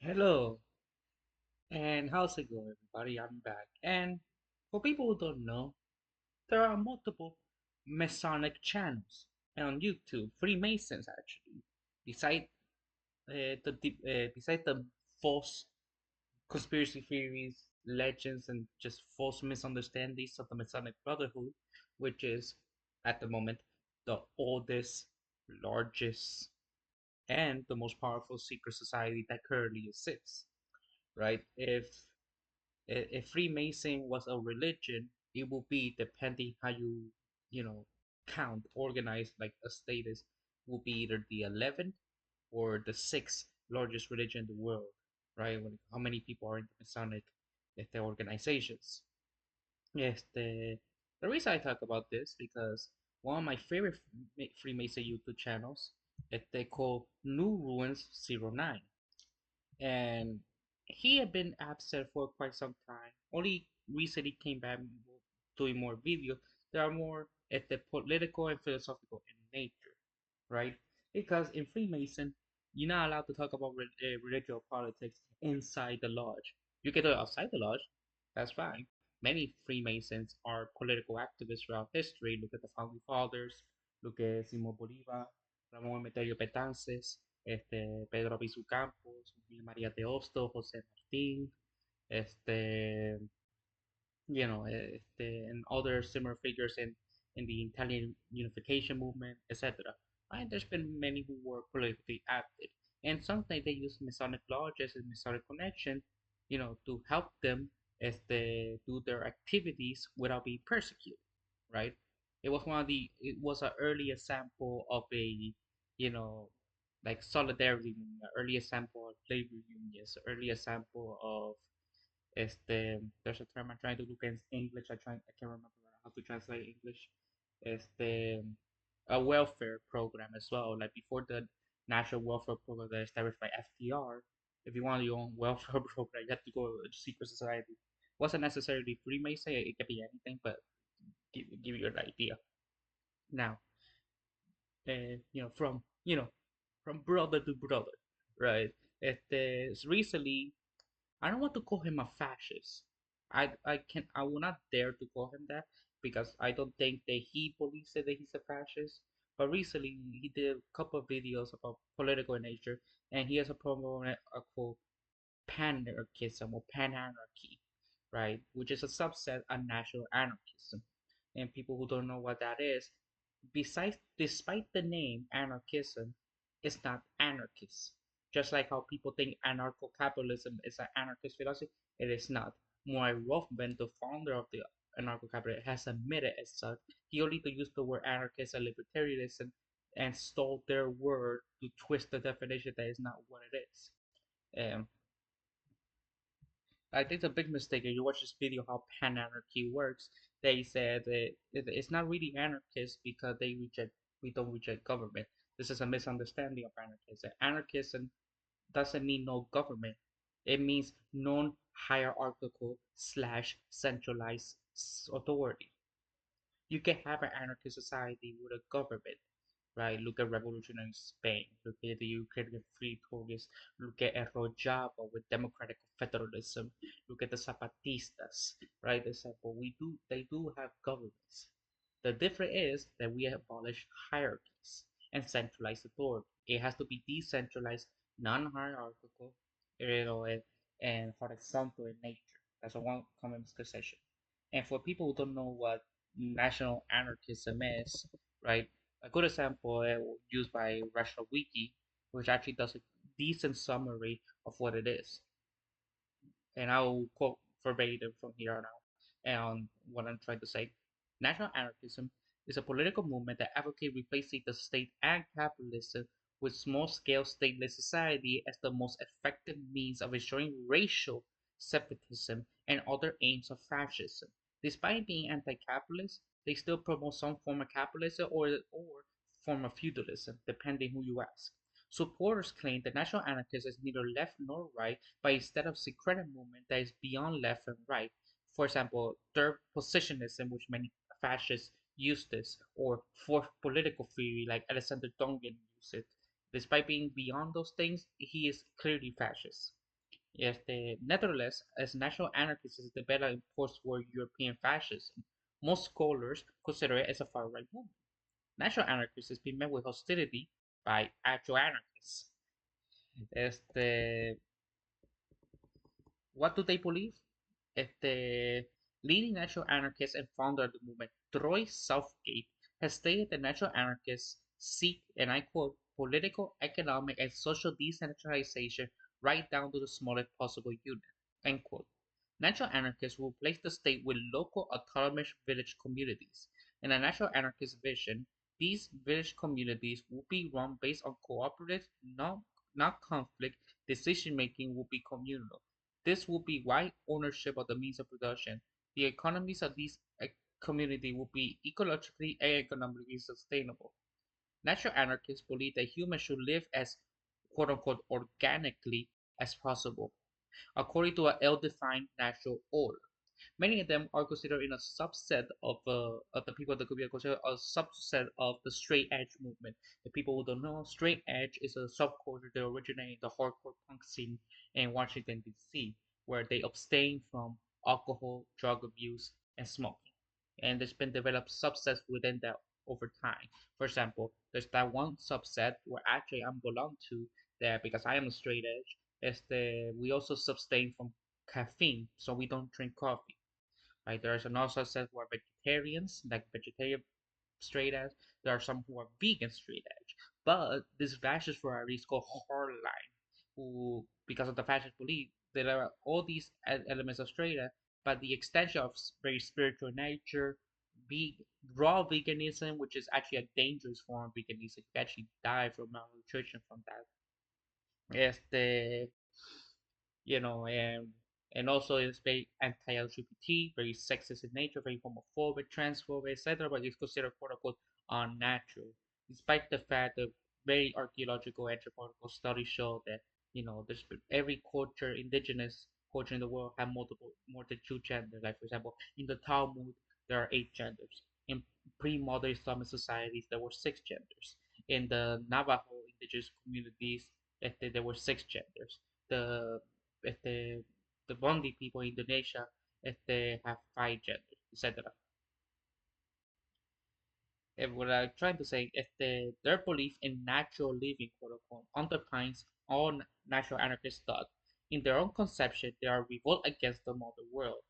Hello, and how's it going, everybody? I'm back. And for people who don't know, there are multiple Masonic channels on YouTube, Freemasons actually. Beside beside the false conspiracy theories, legends, and just false misunderstandings of the Masonic Brotherhood, which is at the moment the oldest, largest, and the most powerful secret society that currently exists. Right? If Freemason was a religion, it would be depending how you know, count, organize like a status, will be either the 11th or the sixth largest religion in the world, right? How many people are in the Masonic organizations? Yes, the reason I talk about this because one of my favorite Freemason YouTube channels, they call New Ruins Zero Nine, and he had been absent for quite some time. Only recently came back doing more videos. They are more at the political and philosophical in nature, right? Because in Freemason, you're not allowed to talk about religion or politics inside the lodge. You can do it outside the lodge, that's fine. Many Freemasons are political activists throughout history. Look at the founding fathers, look at Simón Bolívar, Ramón Emeterio Betances, Pedro Albizu Campos, María de Hostos, José Martín, este, and other similar figures in the Italian unification movement, etc. Right? There's been many who were politically active, and sometimes they use Masonic lodges and Masonic connection, to help them as they do their activities without being persecuted. Right? It was an early example of a, you know, like solidarity movement, an early example of labor unions, early example of there's a term I'm trying to look in English. I can't remember how to translate English. A welfare program as well. Like before the national welfare program that established by FDR, if you want your own welfare program, you have to go to secret society. Wasn't necessarily Freemason. It could be anything, but give you an idea. Now, from brother to brother, right? Recently I don't want to call him a fascist. I will not dare to call him that because I don't think that he believes that he's a fascist. But recently he did a couple of videos about political nature, and he has a program called panarchism or pananarchy, right? Which is a subset of national anarchism. And people who don't know what that is, despite the name anarchism, it's not anarchist. Just like how people think anarcho-capitalism is an anarchist philosophy, it is not. Murray Rothbard, the founder of the anarcho-capitalism, has admitted as such. He only to use the word anarchist and libertarianism and stole their word to twist the definition that is not what it is. Um, I think it's a big mistake. If you watch this video, how pan-anarchy works, they said that it's not really anarchist because we don't reject government. This is a misunderstanding of anarchism. Anarchism doesn't mean no government. It means non-hierarchical slash centralized authority. You can have an anarchist society with a government, right? Look at revolutionary Spain. Look at the Ukrainian free Tories. Look at Rojava with democratic federalism. Look at the Zapatistas, right? Example, they do have governments. The difference is that we abolish hierarchies and centralized authority. It has to be decentralized, non-hierarchical, and horizontal in nature. That's a one common misconception. And for people who don't know what national anarchism is, right? A good example used by Rational Wiki, which actually does a decent summary of what it is. And I'll quote verbatim from here on out and what I'm trying to say. National anarchism is a political movement that advocates replacing the state and capitalism with small-scale stateless society as the most effective means of ensuring racial separatism and other aims of fascism. Despite being anti-capitalist, they still promote some form of capitalism or form of feudalism, depending who you ask. Supporters claim that national anarchism is neither left nor right, but instead of syncretic movement that is beyond left and right. For example, third positionism, which many fascists use this, or fourth political theory, like Alexander Dongan used it. Despite being beyond those things, he is clearly fascist. Nevertheless, as national anarchism developed in post-war European fascism, most scholars consider it as a far-right movement. National anarchism has been met with hostility by actual anarchists. Este, what do they believe? Este, leading national anarchist and founder of the movement, Troy Southgate, has stated that national anarchists seek, and I quote, political, economic, and social decentralization right down to the smallest possible unit, end quote. National anarchists will replace the state with local autonomous village communities. In a national anarchist vision, these village communities will be run based on cooperative, not conflict, decision making will be communal. This will be wide ownership of the means of production. The economies of these community will be ecologically and economically sustainable. Natural anarchists believe that humans should live as quote unquote organically as possible, according to an ill-defined natural order. Many of them are considered in a subset of the people that could be considered a subset of the straight edge movement. The people who don't know, straight edge is a subculture that originated in the hardcore punk scene in Washington D.C., where they abstain from alcohol, drug abuse, and smoking. And there's been developed subsets within that over time. For example, there's that one subset where actually I'm belong to that because I am a straight edge. We also abstain from caffeine, so we don't drink coffee. Right? There's another subset who are vegetarians, like vegetarian straight edge. There are some who are vegan straight edge. But this fascist variety is called hardline, who, because of the fascist belief, there are all these elements of straight edge, but the extension of very spiritual nature, be raw veganism, which is actually a dangerous form of veganism. You can actually die from malnutrition from that. Este, you know, and also it's very anti-LGBT, very sexist in nature, very homophobic, transphobic, etc. But it's considered quote unquote unnatural, despite the fact that very archaeological anthropological studies show that there's every culture, indigenous culture in the world have more than two genders. Like for example, in the Talmud there are eight genders. In pre-modern Islamic societies there were six genders. In the Navajo indigenous communities, there were six genders. The este, the Bondi people in Indonesia have five genders, etc. What I'm trying to say is their belief in natural living, quote unquote, underpins all natural anarchist thought. In their own conception, they are revolt against the modern world.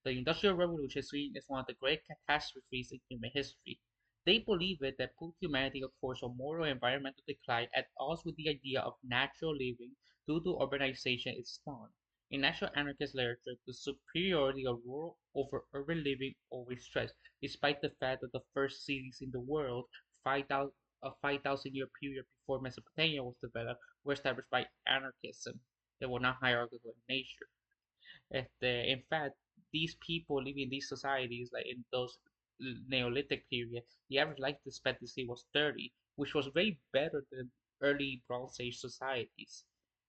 The Industrial Revolution is one of the great catastrophes in human history. They believe it that put humanity on course of moral and environmental decline at odds with the idea of natural living due to urbanization it spawned. In natural anarchist literature, the superiority of rural over urban living always stressed, despite the fact that the first cities in the world, 5,000 a 5,000-year period before Mesopotamia was developed, were established by anarchism. They were not hierarchical in nature. In fact, these people living in these societies, like in those Neolithic period, the average life expectancy was 30, which was way better than early Bronze Age societies.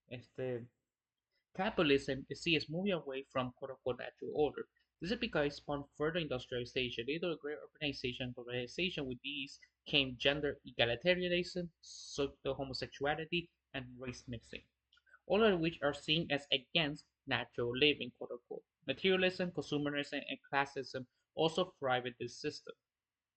Este, Capitalism is seen as moving away from quote unquote natural order. This is because it spawned further industrialization. Due to the great urbanization and globalization, with these came gender egalitarianism, social homosexuality, and race mixing, all of which are seen as against natural living, quote unquote. Materialism, consumerism, and classism also thrive in this system.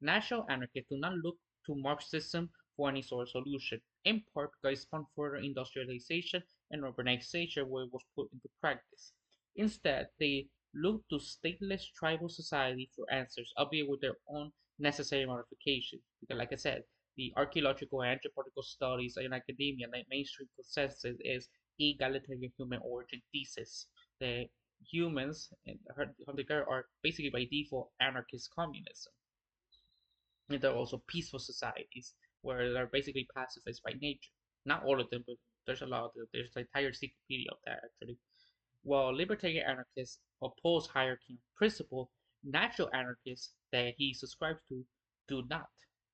National anarchists do not look to Marxism for any sort of solution, in part because it spawned further industrialization and urbanization where it was put into practice. Instead, they look to stateless tribal society for answers, albeit with their own necessary modifications. Because, like I said, the archaeological and anthropological studies in academia, like mainstream consensus, is egalitarian human origin thesis. The humans and hunter are basically by default anarchist communism. And there are also peaceful societies where they're basically pacifist by nature. Not all of them, but there's a lot of them. There's an entire encyclopedia of that actually. While libertarian anarchists oppose hierarchy in principle, natural anarchists that he subscribes to do not.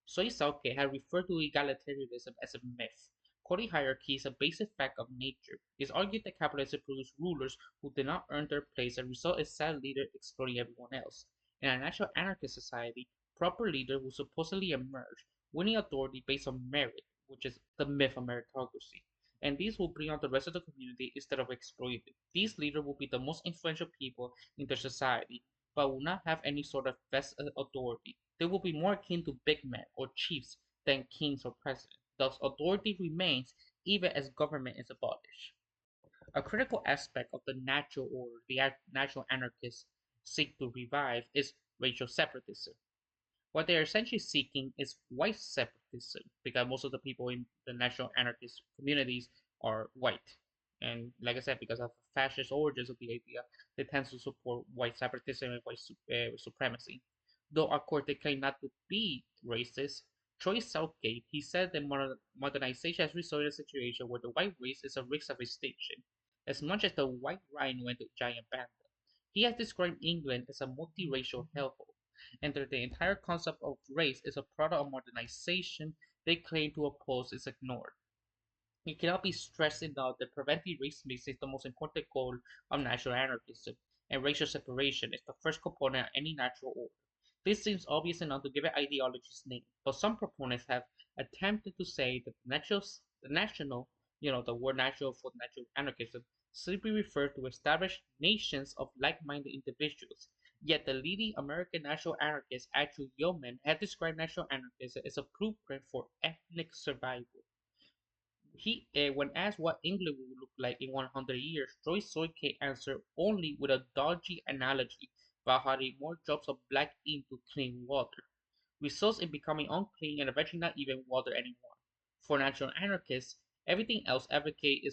Soisauke had referred to egalitarianism as a myth. Quoting hierarchy is a basic fact of nature. It is argued that capitalism produced rulers who did not earn their place and result in sad leaders exploiting everyone else. In a natural anarchist society, proper leader will supposedly emerge, winning authority based on merit, which is the myth of meritocracy. and these will bring out the rest of the community instead of exploiting it. These leaders will be the most influential people in their society, but will not have any sort of vested authority. They will be more akin to big men or chiefs than kings or presidents. Thus, authority remains even as government is abolished. A critical aspect of the natural order the natural anarchists seek to revive is racial separatism. What they are essentially seeking is white separatism, because most of the people in the national anarchist communities are white. And like I said, because of the fascist origins of the idea, they tend to support white separatism and white supremacy. Though of course they claim not to be racist, Troy Southgate, he said that modernization has resulted in a situation where the white race is at risk of extinction, as much as the white rhino and the giant panda. He has described England as a multiracial hellhole, and that the entire concept of race is a product of modernization they claim to oppose is ignored. It cannot be stressed enough that preventing race mix is the most important goal of national anarchism, and racial separation is the first component of any natural order. This seems obvious enough to give it ideology's name, but some proponents have attempted to say that the national, the word natural for natural anarchism, simply refers to established nations of like-minded individuals. Yet the leading American national anarchist, Andrew Yeoman, had described national anarchism as a blueprint for ethnic survival. When asked what England would look like in 100 years, Troy Soike answered only with a dodgy analogy about adding more drops of black ink to clean water, results in becoming unclean and eventually not even water anymore. For natural anarchists, everything else advocated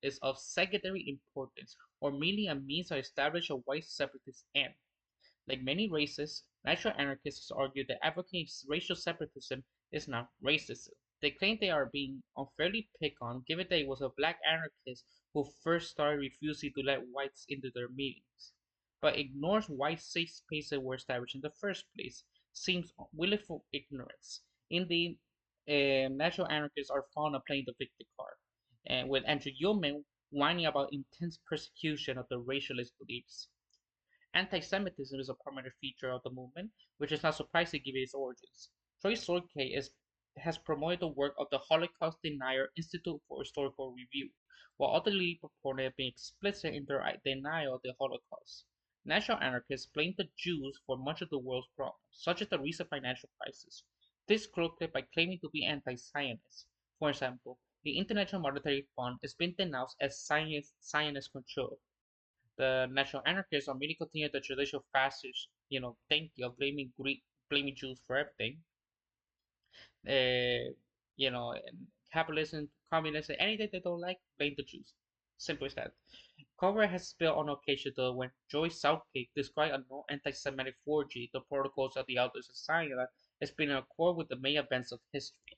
is of secondary importance, or merely a means to establish a white separatist end. Like many racists, natural anarchists argue that advocating racial separatism is not racism. They claim they are being unfairly picked on, given that it was a black anarchist who first started refusing to let whites into their meetings, but ignores why safe spaces were established in the first place, seems willful ignorance. Indeed, natural anarchists are fond of playing the victim card, and with Andrew Yeoman whining about intense persecution of the racialist beliefs. Anti-Semitism is a prominent feature of the movement, which is not surprising given its origins. Troy Sorke has promoted the work of the Holocaust Denier Institute for Historical Review, while other leading proponents have been explicit in their denial of the Holocaust. National anarchists blame the Jews for much of the world's problems, such as the recent financial crisis. This cloaked by claiming to be anti-Zionist. For example, the International Monetary Fund has been denounced as Zionist control. The national anarchists are merely continue the traditional fascist, thinking of blaming Jews for everything. Uh, and capitalism, communism, anything they don't like, blame the Jews. Simple as that. Cover has spilled on occasion though when Joyce Southgate described a no anti-Semitic forgery, the protocols of the Elders of Zion, as being in accord with the main events of history.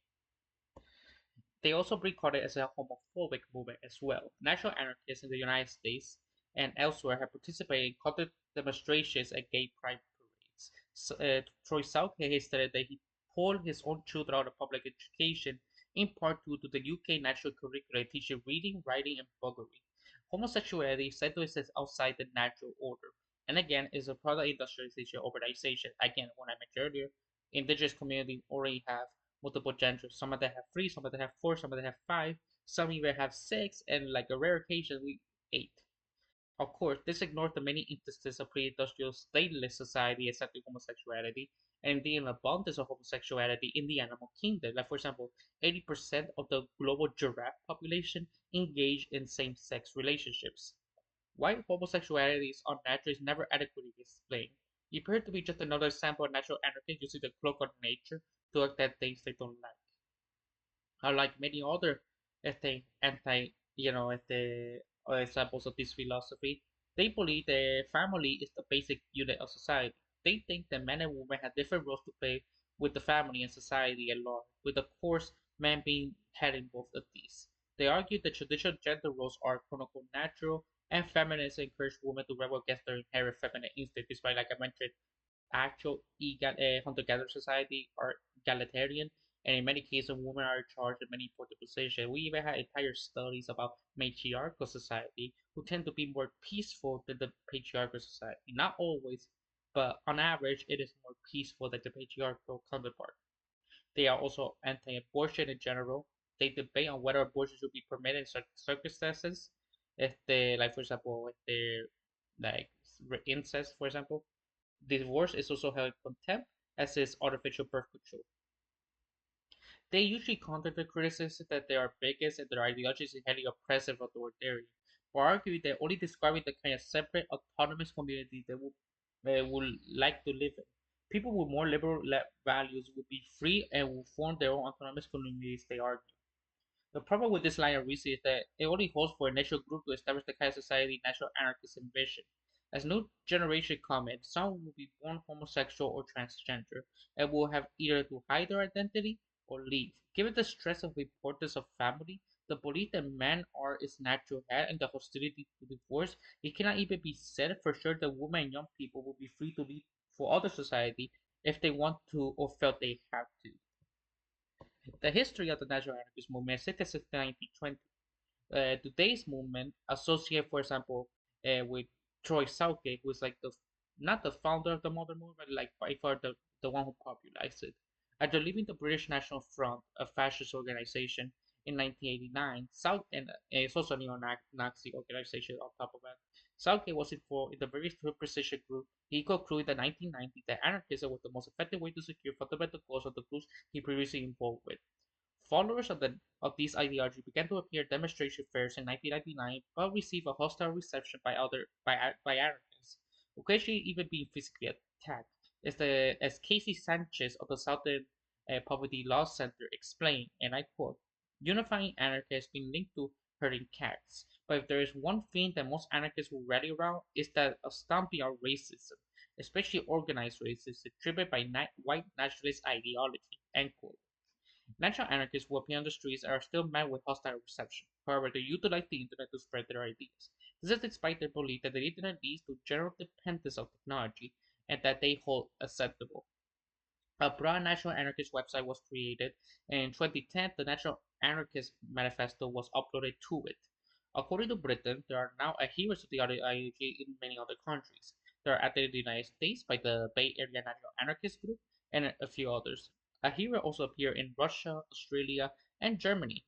They also regard it as a homophobic movement as well. National anarchists in the United States and elsewhere have participated in counter demonstrations and gay pride parades. Troy Southgate has stated that he pulled his own children out of public education in part due to the UK national curriculum teaching reading, writing, and buggery. Homosexuality is said to exist outside the natural order, and again is a product of industrialization urbanization. Again, when I mentioned earlier, indigenous communities already have multiple genders. Some of them have three, some of them have four, some of them have five, some even have six, and like a rare occasion, we eight. Of course, this ignores the many instances of pre-industrial stateless society accepting homosexuality, and indeed an abundance of homosexuality in the animal kingdom. Like, for example, 80% of the global giraffe population engage in same-sex relationships. Why homosexuality is unnatural is never adequately explained. It appears to be just another example of natural anarchy using the cloak of nature to act at things they don't like. Unlike many other anti, examples of this philosophy, they believe the family is the basic unit of society. They think that men and women have different roles to play with the family and society at large, with of course men being head in both of these. They argue that traditional gender roles are quote unquote natural, and feminists encourage women to rebel against their inherent feminine instinct, despite, like I mentioned, actual hunter-gatherer society are egalitarian, and in many cases, women are in charge of many important positions. We even had entire studies about matriarchal society who tend to be more peaceful than the patriarchal society. Not always, but on average, it is more peaceful than the patriarchal counterpart. They are also anti-abortion in general. they debate on whether abortion should be permitted in certain circumstances. Like for example, like incest, for example, divorce is also held in contempt, as is artificial birth control. They usually counter the criticism that they are bigots and their ideology is inherently oppressive or authoritarian, or argue they're only describing the kind of separate, autonomous community would like to live in. People with more liberal values would be free and will form their own autonomous communities, they argue. The problem with this line of reasoning is that it only holds for a natural group to establish the kind of society natural anarchists envision. As new generation come in, some will be born homosexual or transgender and will have either to hide their identity or leave. Given the stress of the importance of family, the belief that men are its natural head, and the hostility to divorce, it cannot even be said for sure that women and young people will be free to leave for other society if they want to or felt they have to. The history of the national anarchist movement is since 1920. Today's movement associate, for example, with Troy Southgate, who is like the not the founder of the modern movement, but like by far the one who popularized it. After leaving the British National Front, a fascist organization, in 1989, South and it's also a neo-Nazi organization on top of that. Southgate was in the very first precision group. He concluded in the 1990s that anarchism was the most effective way to secure fundamental goals of the groups he previously involved with. Followers of this ideology began to appear at demonstration fairs in 1999, but received a hostile reception by anarchists, occasionally even being physically attacked. As Casey Sanchez of the Southern Poverty Law Center explained, and I quote, "Unifying anarchy has been linked to herding cats, but if there is one thing that most anarchists will rally around, it's that of stomping out racism, especially organized racism driven by white nationalist ideology." End quote. Natural anarchists who appear on the streets are still met with hostile reception. However, they utilize the internet to spread their ideas. This is despite their belief that the internet leads to general dependence of technology and that they hold acceptable. A broad national anarchist website was created, and in 2010, the National Anarchist Manifesto was uploaded to it. According to Britain, there are now adherents of the ideology in many other countries. There are active in the United States by the Bay Area National Anarchist Group and a few others. Adherents also appear in Russia, Australia, and Germany,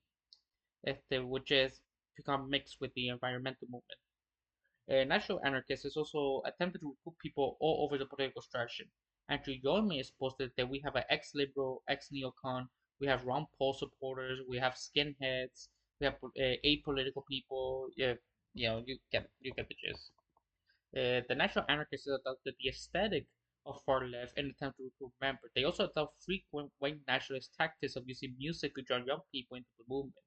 which has become mixed with the environmental movement. National anarchists is also attempted to recruit people all over the political structure. Andrew Yeoman is posted that we have an ex-liberal, ex-neocon, we have Ron Paul supporters, we have skinheads, we have apolitical people. Yeah, you get the gist. The national anarchists adopted the aesthetic of far left and attempt to recruit members. They also adopt frequent white nationalist tactics of using music to draw young people into the movement.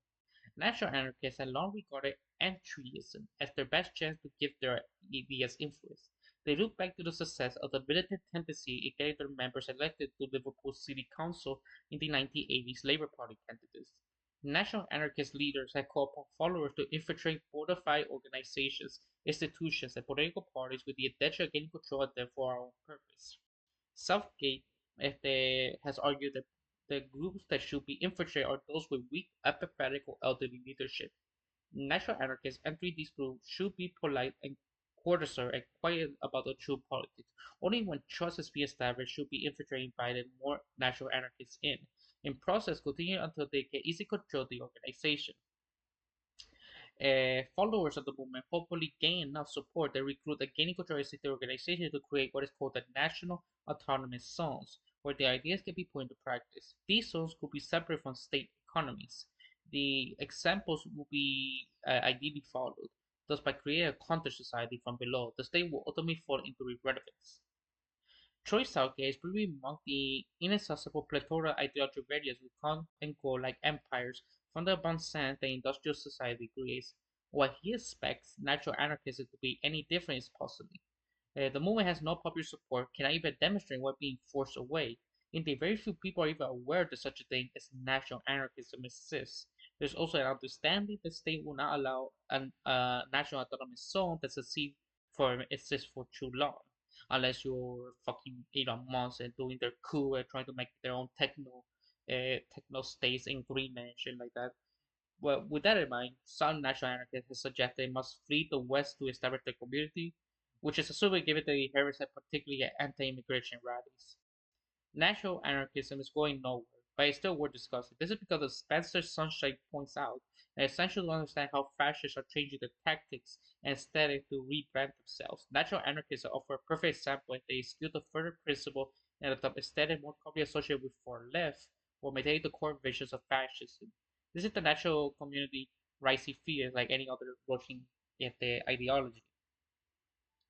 National anarchists had long regarded entryism as their best chance to give their ideas influence. They look back to the success of the militant tendency Egalitarian members elected to Liverpool City Council in the 1980s Labour Party candidates. National anarchist leaders had called upon followers to infiltrate fortified organizations, institutions, and political parties with the intention of gaining control of them for our own purpose. Southgate has argued that the groups that should be infiltrated are those with weak, apathetic, or elderly leadership. National anarchists entering these groups should be polite and courteous and quiet about the true politics. Only when trust is being established should be infiltrated by the more national anarchists in process continue until they can easily control the organization. Followers of the movement hopefully gain enough support that recruit a gaining control of the organization to create what is called the National Autonomous Zones, where the ideas can be put into practice. These zones could be separate from state economies. The examples will be ideally followed. Thus, by creating a counter society from below, the state will ultimately fall into irrelevance. Troy Southgate is probably among the inaccessible plethora ideological variants with Congo like empires from the abundance that industrial society creates. What he expects natural anarchism to be any different is possible. The movement has no popular support, cannot even demonstrate what being forced away. Indeed, very few people are even aware that such a thing as national anarchism exists. There's also an understanding that the state will not allow a national autonomous zone that succeed for exist for too long, unless you're fucking Elon Musk and doing their coup and trying to make their own techno states in Greenland and shit like that. Well, with that in mind, some national anarchists have suggested they must flee the West to establish their community, which is assuming given the inheritance particularly at anti-immigration rallies. National anarchism is going nowhere, but it's still worth discussing. This is because as Spencer Sunshine points out, it's essential to understand how fascists are changing their tactics and aesthetic to rebrand themselves. Natural anarchists offer a perfect example if they skew the further principle and the aesthetic more commonly associated with far left, while maintaining the core visions of fascism. This is the natural community rising fear like any other working in the ideology.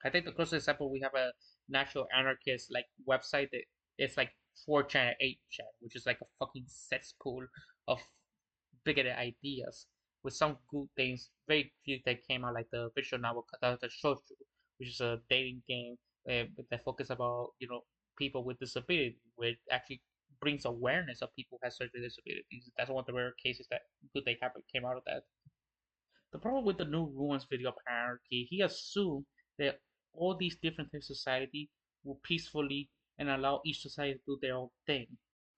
I think the closest example we have a natural anarchist like website that it's like 4chan and 8chan, which is like a fucking cesspool of bigoted ideas with some good things, very few that came out like the visual novel the Shoujo, which is a dating game that focus about people with disability, which actually brings awareness of people who have certain disabilities. That's one of the rare cases that good thing happened came out of that. The problem with the new ruins video of hierarchy, he assumed that all these different types of society will peacefully and allow each society to do their own thing,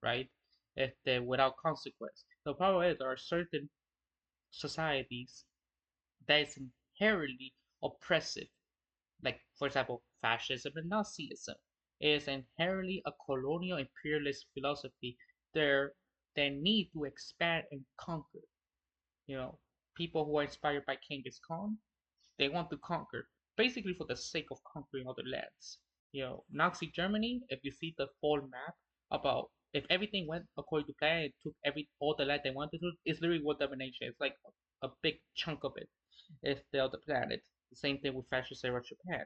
right? If they without consequence. The problem is there are certain societies that is inherently oppressive, like for example, fascism and Nazism. It is inherently a colonial imperialist philosophy there they need to expand and conquer. You know, people who are inspired by Genghis Khan, they want to conquer, basically for the sake of conquering other lands. Nazi Germany, if you see the full map about if everything went according to plan, it took all the land they wanted to, it's literally world domination. It's like a big chunk of it is the other planet. The same thing with fascist era Japan.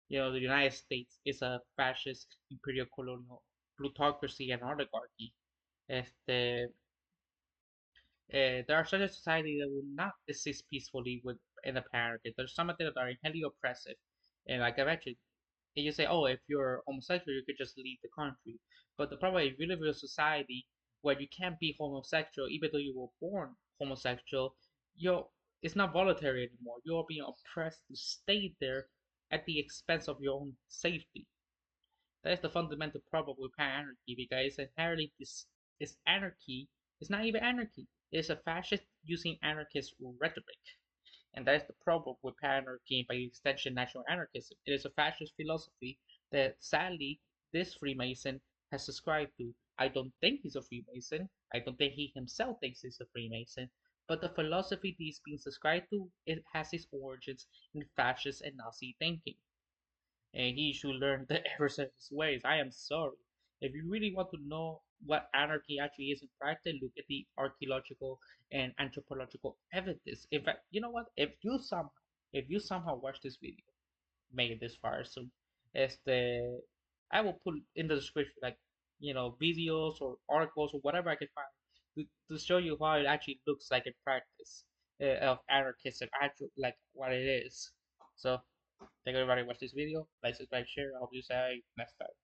The United States is a fascist imperial colonial plutocracy and oligarchy. Este, there are certain societies that will not exist peacefully with in a patriarchy. There's some of them that are inherently oppressive, and like I mentioned, and you say, oh, if you're homosexual, you could just leave the country. But the problem is, if you live in a society where you can't be homosexual, even though you were born homosexual, you're it's not voluntary anymore. You're being oppressed to stay there at the expense of your own safety. That is the fundamental problem with anarchy because it's inherently this anarchy. It's not even anarchy. It's a fascist using anarchist rhetoric. And that is the problem with anarchy and by extension national anarchism. It is a fascist philosophy that sadly this Freemason has subscribed to. I don't think he's a Freemason. I don't think he himself thinks he's a Freemason. But the philosophy he's being subscribed to, it has its origins in fascist and Nazi thinking. And he should learn the errors of his ways. I am sorry. If you really want to know what anarchy actually is in practice, look at the archaeological and anthropological evidence. In fact, you know what? If you somehow watch this video, made it this far, so I will put in the description like videos or articles or whatever I can find to show you how it actually looks like in practice of anarchism, actual like what it is. So thank you everybody who watched this video. Like, subscribe, share. I hope you see you next time.